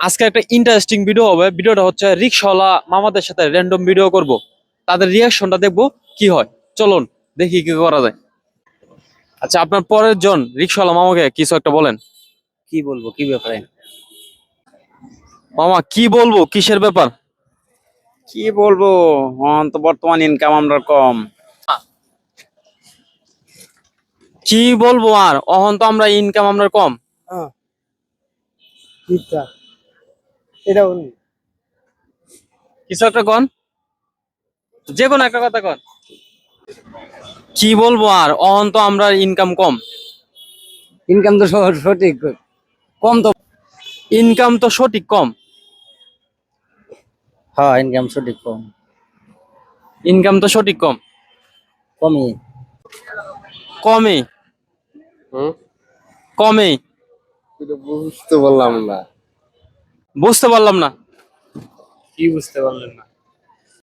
আজকে একটা interesting video হবে। ভিডিওটা হচ্ছে রিক্সাওয়ালা মামাদের সাথে র্যান্ডম ভিডিও করব, তাদের রিয়াকশনটা দেখবো কি হয়। চলুন দেখি কি করা যায়। আচ্ছা, আপনার পরের জন রিক্সাওয়ালা মামাকে কিছু একটা বলেন। কি বলবো, কি ব্যাপারে? মামা কি বলবো, কিসের ব্যাপার? কি বলবো, তো বর্তমান ইনকাম আমরা কম। কি বলবো আর, অহন তো আমরা ইনকাম আমরা কম। কিছু একটা কন, যে কোনো একটা কথা কন। কি বলবো আর, অহন তো আমরা ইনকাম কম। ইনকাম তো সঠিক কম তো। ইনকাম তো সঠিক কম। হ্যাঁ, ইনকাম সঠিক কম। ইনকাম তো সঠিক কম। কমই। কমে। কমে। বুঝতে পারলাম না। বুঝতে পারলাম না। কি বুঝতে পারলেন না?